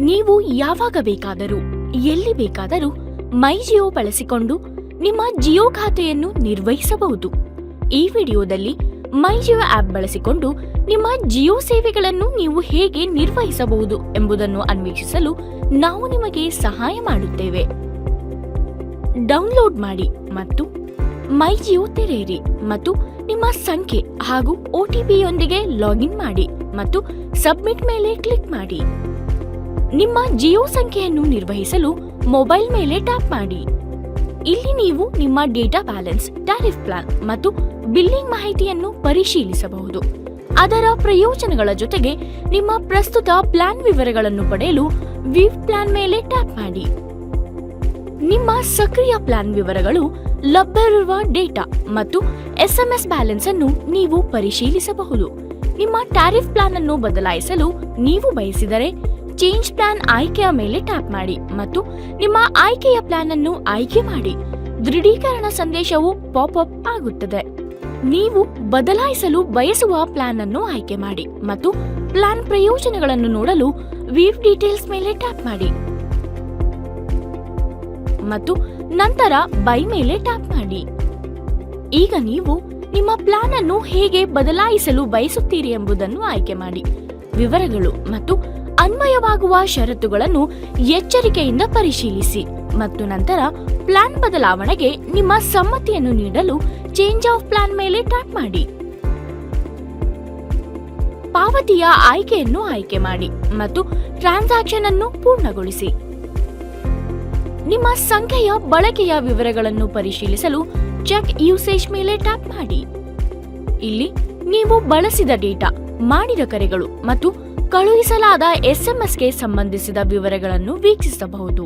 ನೀವು ಯಾವಾಗ ಬೇಕಾದರೂ ಎಲ್ಲಿ ಬೇಕಾದರೂ ಮೈ ಜಿಯೋ ಬಳಸಿಕೊಂಡು ನಿಮ್ಮ ಜಿಯೋ ಖಾತೆಯನ್ನು ನಿರ್ವಹಿಸಬಹುದು. ಈ ವಿಡಿಯೋದಲ್ಲಿ ಮೈ ಜಿಯೋ ಆಪ್ ಬಳಸಿಕೊಂಡು ನಿಮ್ಮ ಜಿಯೋ ಸೇವೆಗಳನ್ನು ನೀವು ಹೇಗೆ ನಿರ್ವಹಿಸಬಹುದು ಎಂಬುದನ್ನು ಅನ್ವೇಷಿಸಲು ನಾವು ನಿಮಗೆ ಸಹಾಯ ಮಾಡುತ್ತೇವೆ. ಡೌನ್ಲೋಡ್ ಮಾಡಿ ಮತ್ತು ಮೈ ಜಿಯೋ ತೆರೆಯಿರಿ ಮತ್ತು ನಿಮ್ಮ ಸಂಖ್ಯೆ ಹಾಗೂ OTPಯೊಂದಿಗೆ ಲಾಗಿನ್ ಮಾಡಿ ಮತ್ತು ಸಬ್ಮಿಟ್ ಮೇಲೆ ಕ್ಲಿಕ್ ಮಾಡಿ. ನಿಮ್ಮ ಜಿಯೋ ಸಂಖ್ಯೆಯನ್ನು ನಿರ್ವಹಿಸಲು ಮೊಬೈಲ್ ಮೇಲೆ ಟ್ಯಾಪ್ ಮಾಡಿ. ಇಲ್ಲಿ ನೀವು ನಿಮ್ಮ ಡೇಟಾ ಬ್ಯಾಲೆನ್ಸ್, ಟ್ಯಾರಿಫ್ ಪ್ಲಾನ್ ಮತ್ತು ಬಿಲ್ಲಿಂಗ್ ಮಾಹಿತಿಯನ್ನು ಪರಿಶೀಲಿಸಬಹುದು. ಅದರ ಪ್ರಯೋಜನಗಳ ಜೊತೆಗೆ ನಿಮ್ಮ ಪ್ರಸ್ತುತ ಪ್ಲಾನ್ ವಿವರಗಳನ್ನು ಪಡೆಯಲು ವ್ಯೂ ಪ್ಲಾನ್ ಮೇಲೆ ಟ್ಯಾಪ್ ಮಾಡಿ. ನಿಮ್ಮ ಸಕ್ರಿಯ ಪ್ಲಾನ್ ವಿವರಗಳು, ಲಭ್ಯವಿರುವ ಡೇಟಾ ಮತ್ತು SMS ಬ್ಯಾಲೆನ್ಸ್ ಅನ್ನು ನೀವು ಪರಿಶೀಲಿಸಬಹುದು. ನಿಮ್ಮ ಟ್ಯಾರಿಫ್ ಪ್ಲಾನ್ ಅನ್ನು ಬದಲಾಯಿಸಲು ನೀವು ಬಯಸಿದರೆ ಚೇಂಜ್ ಪ್ಲಾನ್ ಆಯ್ಕೆಯ ಮೇಲೆ ಟ್ಯಾಪ್ ಮಾಡಿ ಮತ್ತು ನಿಮ್ಮ ಆಯ್ಕೆಯ ಪ್ಲಾನ್ ಅನ್ನು ಆಯ್ಕೆ ಮಾಡಿ. ದೃಢೀಕರಣ ಸಂದೇಶವು ಪಾಪ್ ಆಗುತ್ತದೆ. ನೀವು ಬದಲಾಯಿಸಲು ಬಯಸುವ ಪ್ಲಾನ್ ಅನ್ನು ಆಯ್ಕೆ ಮಾಡಿ ಮತ್ತು ಪ್ಲಾನ್ ಪ್ರಯೋಜನಗಳನ್ನು ನೋಡಲು ವ್ಯೂ ಡೀಟೇಲ್ಸ್ ಮೇಲೆ ಟ್ಯಾಪ್ ಮಾಡಿ ಮತ್ತು ನಂತರ ಬೈ ಮೇಲೆ ಟ್ಯಾಪ್ ಮಾಡಿ. ಈಗ ನೀವು ನಿಮ್ಮ ಪ್ಲಾನ್ ಅನ್ನು ಹೇಗೆ ಬದಲಾಯಿಸಲು ಬಯಸುತ್ತೀರಿ ಎಂಬುದನ್ನು ಆಯ್ಕೆ ಮಾಡಿ. ವಿವರಗಳು ಮತ್ತು ಅನ್ವಯವಾಗುವ ಷರತ್ತುಗಳನ್ನು ಎಚ್ಚರಿಕೆಯಿಂದ ಪರಿಶೀಲಿಸಿ ಮತ್ತು ನಂತರ ಪ್ಲಾನ್ ಬದಲಾವಣೆಗೆ ನಿಮ್ಮ ಸಮ್ಮತಿಯನ್ನು ನೀಡಲು ಚೇಂಜ್ ಆಫ್ ಪ್ಲಾನ್ ಮೇಲೆ ಟ್ಯಾಪ್ ಮಾಡಿ. ಪಾವತಿಯ ಆಯ್ಕೆಯನ್ನು ಆಯ್ಕೆ ಮಾಡಿ ಮತ್ತು ಟ್ರಾನ್ಸಾಕ್ಷನ್ ಅನ್ನು ಪೂರ್ಣಗೊಳಿಸಿ. ನಿಮ್ಮ ಸಂಖ್ಯೆಯ ಬಳಕೆಯ ವಿವರಗಳನ್ನು ಪರಿಶೀಲಿಸಲು ಚೆಕ್ ಯೂಸೇಜ್ ಮೇಲೆ ಟ್ಯಾಪ್ ಮಾಡಿ. ಇಲ್ಲಿ ನೀವು ಬಳಸಿದ ಡೇಟಾ, ಮಾಡಿದ ಕರೆಗಳು ಮತ್ತು ಕಳುಹಿಸಲಾದ SMSಗೆ ಸಂಬಂಧಿಸಿದ ವಿವರಗಳನ್ನು ವೀಕ್ಷಿಸಬಹುದು.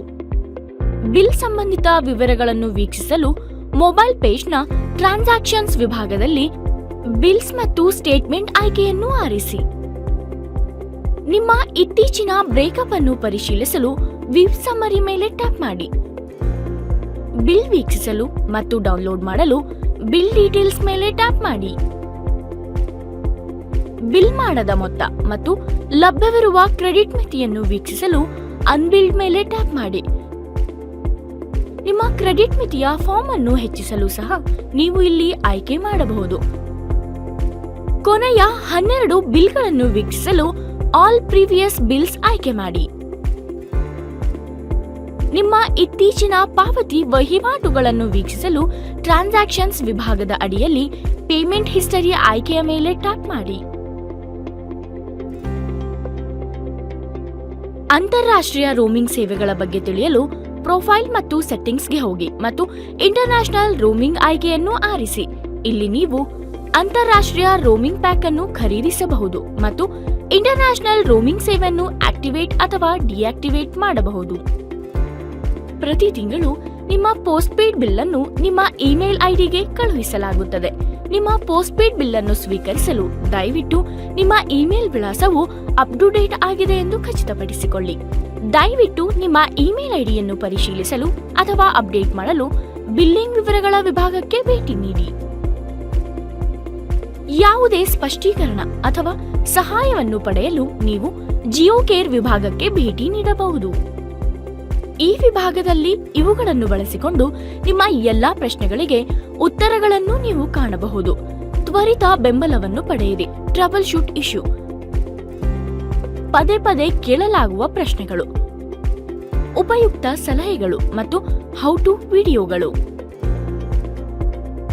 ಬಿಲ್ ಸಂಬಂಧಿತ ವಿವರಗಳನ್ನು ವೀಕ್ಷಿಸಲು ಮೊಬೈಲ್ ಪೇಜ್ನ ಟ್ರಾನ್ಸಾಕ್ಷನ್ಸ್ ವಿಭಾಗದಲ್ಲಿ ಬಿಲ್ಸ್ ಮತ್ತು ಸ್ಟೇಟ್ಮೆಂಟ್ ಆಯ್ಕೆಯನ್ನು ಆರಿಸಿ. ನಿಮ್ಮ ಇತ್ತೀಚಿನ ಬ್ರೇಕಪ್ ಅನ್ನು ಪರಿಶೀಲಿಸಲು ವ್ಯೂ ಸಮ್ಮರಿ ಮೇಲೆ ಟ್ಯಾಪ್ ಮಾಡಿ. ಬಿಲ್ ವೀಕ್ಷಿಸಲು ಮತ್ತು ಡೌನ್ಲೋಡ್ ಮಾಡಲು ಬಿಲ್ ಡೀಟೇಲ್ಸ್ ಮೇಲೆ ಟ್ಯಾಪ್ ಮಾಡಿ. ಬಿಲ್ ಮಾಡದ ಮೊತ್ತ ಮತ್ತು ಲಭ್ಯವಿರುವ ಕ್ರೆಡಿಟ್ ಮಿತಿಯನ್ನು ವೀಕ್ಷಿಸಲು ಅನ್ಬಿಲ್ಡ್ ಮೇಲೆ ಟ್ಯಾಪ್ ಮಾಡಿ. ನಿಮ್ಮ ಕ್ರೆಡಿಟ್ ಮಿತಿಯ ಫಾರ್ಮ್ ಅನ್ನು ಹೆಚ್ಚಿಸಲು ಸಹ ನೀವು ಇಲ್ಲಿ ಆಯ್ಕೆ ಮಾಡಬಹುದು. ಕೊನೆಯ 12 ಬಿಲ್ಗಳನ್ನು ವೀಕ್ಷಿಸಲು ಆಲ್ ಪ್ರೀವಿಯಸ್ ಬಿಲ್ಸ್ ಆಯ್ಕೆ ಮಾಡಿ. ನಿಮ್ಮ ಇತ್ತೀಚಿನ ಪಾವತಿ ವಹಿವಾಟುಗಳನ್ನು ವೀಕ್ಷಿಸಲು ಟ್ರಾನ್ಸಾಕ್ಷನ್ಸ್ ವಿಭಾಗದ ಅಡಿಯಲ್ಲಿ ಪೇಮೆಂಟ್ ಹಿಸ್ಟರಿಯ ಆಯ್ಕೆಯ ಮೇಲೆ ಟ್ಯಾಪ್ ಮಾಡಿ. ಅಂತಾರಾಷ್ಟ್ರೀಯ ರೋಮಿಂಗ್ ಸೇವೆಗಳ ಬಗ್ಗೆ ತಿಳಿಯಲು ಪ್ರೊಫೈಲ್ ಮತ್ತು ಸೆಟ್ಟಿಂಗ್ಸ್ಗೆ ಹೋಗಿ ಮತ್ತು ಇಂಟರ್ನ್ಯಾಷನಲ್ ರೋಮಿಂಗ್ ಆಯ್ಕೆಯನ್ನು ಆರಿಸಿ. ಇಲ್ಲಿ ನೀವು ಅಂತಾರಾಷ್ಟ್ರೀಯ ರೋಮಿಂಗ್ ಪ್ಯಾಕ್ ಅನ್ನು ಖರೀದಿಸಬಹುದು ಮತ್ತು ಇಂಟರ್ನ್ಯಾಷನಲ್ ರೋಮಿಂಗ್ ಸೇವೆಯನ್ನು ಆಕ್ಟಿವೇಟ್ ಅಥವಾ ಡಿಆಕ್ಟಿವೇಟ್ ಮಾಡಬಹುದು. ಪ್ರತಿ ತಿಂಗಳು ನಿಮ್ಮ ಪೋಸ್ಟ್ ಪೇಡ್ ಬಿಲ್ ಅನ್ನು ನಿಮ್ಮ ಇಮೇಲ್ ಐಡಿಗೆ ಕಳುಹಿಸಲಾಗುತ್ತದೆ. ನಿಮ್ಮ ಪೋಸ್ಟ್ ಪೇಡ್ ಬಿಲ್ ಅನ್ನು ಸ್ವೀಕರಿಸಲು ದಯವಿಟ್ಟು ನಿಮ್ಮ ಇಮೇಲ್ ವಿಳಾಸವು ಅಪ್ ಟು ಡೇಟ್ ಆಗಿದೆ ಎಂದು ಖಚಿತಪಡಿಸಿಕೊಳ್ಳಿ. ದಯವಿಟ್ಟು ನಿಮ್ಮ ಇಮೇಲ್ ಐಡಿಯನ್ನು ಪರಿಶೀಲಿಸಲು ಅಥವಾ ಅಪ್ಡೇಟ್ ಮಾಡಲು ಬಿಲ್ಲಿಂಗ್ ವಿವರಗಳ ವಿಭಾಗಕ್ಕೆ ಭೇಟಿ ನೀಡಿ. ಯಾವುದೇ ಸ್ಪಷ್ಟೀಕರಣ ಅಥವಾ ಸಹಾಯವನ್ನು ಪಡೆಯಲು ನೀವು ಜಿಯೋ ಕೇರ್ ವಿಭಾಗಕ್ಕೆ ಭೇಟಿ ನೀಡಬಹುದು. ಈ ವಿಭಾಗದಲ್ಲಿ ಇವುಗಳನ್ನು ಬಳಸಿಕೊಂಡು ನಿಮ್ಮ ಎಲ್ಲಾ ಪ್ರಶ್ನೆಗಳಿಗೆ ಉತ್ತರಗಳನ್ನು ನೀವು ಕಾಣಬಹುದು. ತ್ವರಿತ ಬೆಂಬಲವನ್ನು ಪಡೆಯಿರಿ. ಟ್ರಬಲ್ ಶೂಟ್ ಇಶ್ಯೂ, ಪದೇ ಪದೇ ಕೇಳಲಾಗುವ ಪ್ರಶ್ನೆಗಳು, ಉಪಯುಕ್ತ ಸಲಹೆಗಳು ಮತ್ತು ಹೌ ಟು ವಿಡಿಯೋಗಳು.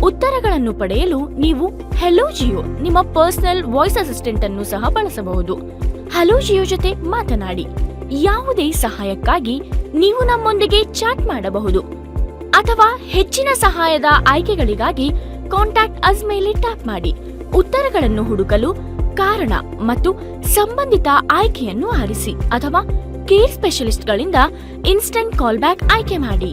ಉತ್ತರಗಳನ್ನು ಪಡೆಯಲು ನೀವು ಹೆಲೋ ಜಿಯೋ, ನಿಮ್ಮ ಪರ್ಸನಲ್ ವಾಯ್ಸ್ ಅಸಿಸ್ಟೆಂಟ್ ಅನ್ನು ಸಹ ಬಳಸಬಹುದು. ಹೆಲೋ ಜಿಯೋ ಜೊತೆ ಮಾತನಾಡಿ. ಯಾವುದೇ ಸಹಾಯಕ್ಕಾಗಿ ನೀವು ನಮ್ಮೊಂದಿಗೆ ಚಾಟ್ ಮಾಡಬಹುದು ಅಥವಾ ಹೆಚ್ಚಿನ ಸಹಾಯದ ಆಯ್ಕೆಗಳಿಗಾಗಿ ಕಾಂಟ್ಯಾಕ್ಟ್ ಅಸ್ ಮೇಲೆ ಟ್ಯಾಪ್ ಮಾಡಿ. ಉತ್ತರಗಳನ್ನು ಹುಡುಕಲು ಕಾರಣ ಮತ್ತು ಸಂಬಂಧಿತ ಆಯ್ಕೆಯನ್ನು ಆರಿಸಿ ಅಥವಾ ಕೇರ್ ಸ್ಪೆಷಲಿಸ್ಟ್ಗಳಿಂದ ಇನ್ಸ್ಟಂಟ್ ಕಾಲ್ ಬ್ಯಾಕ್ ಆಯ್ಕೆ ಮಾಡಿ.